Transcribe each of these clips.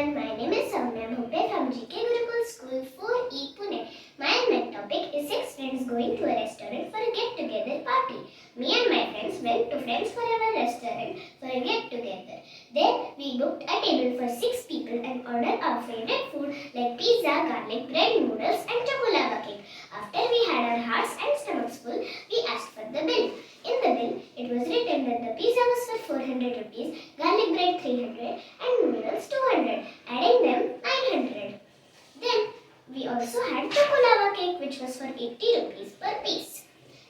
everyone, my name is Soumya Bhope from GK Gurukul School 4E Pune. My main topic is 6 friends going to a restaurant for a get-together party. Me and my friends went to Friends Forever restaurant for a get-together. There we booked a table for 6 people and ordered our favorite food like pizza, garlic bread, noodles and chocolate cake. After we had our hearts and stomachs full, we asked for the bill. In the bill, it was written that the pizza was for 400 rupees, garlic bread 300 and noodles 200, adding them 900. Then we also had chocolate cake which was for 80 rupees per piece.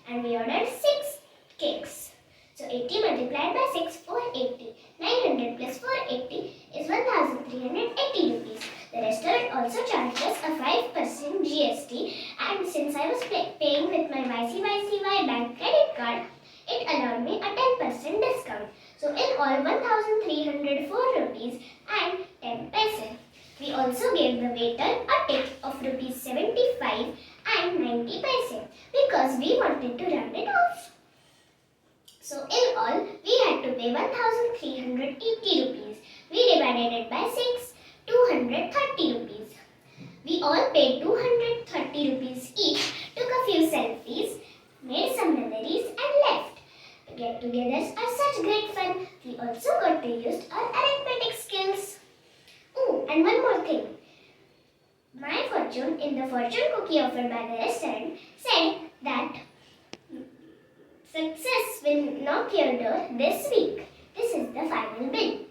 And we ordered 6 cakes. So 80 multiplied by 6, 480. 900 plus 480 is 1380 rupees. The restaurant also charged us a 5% GST, and since I was paying with my YCYCY bank credit card, it allowed me a 10% discount. So in all 1304 rupees and 10 paise. We also gave the waiter a tip of rupees 75 and 90 paise because we wanted to round it off. So in all, we had to pay 1380 rupees. We divided it by 6, 230 rupees. We all paid 230 rupees each, took a few selfies, made some memories and left. Get-togethers are such great fun. We also got to use our arithmetic skills. Oh, and one more thing. My fortune in the fortune cookie offered by the restaurant said that success will knock your door this week. This is the final bill.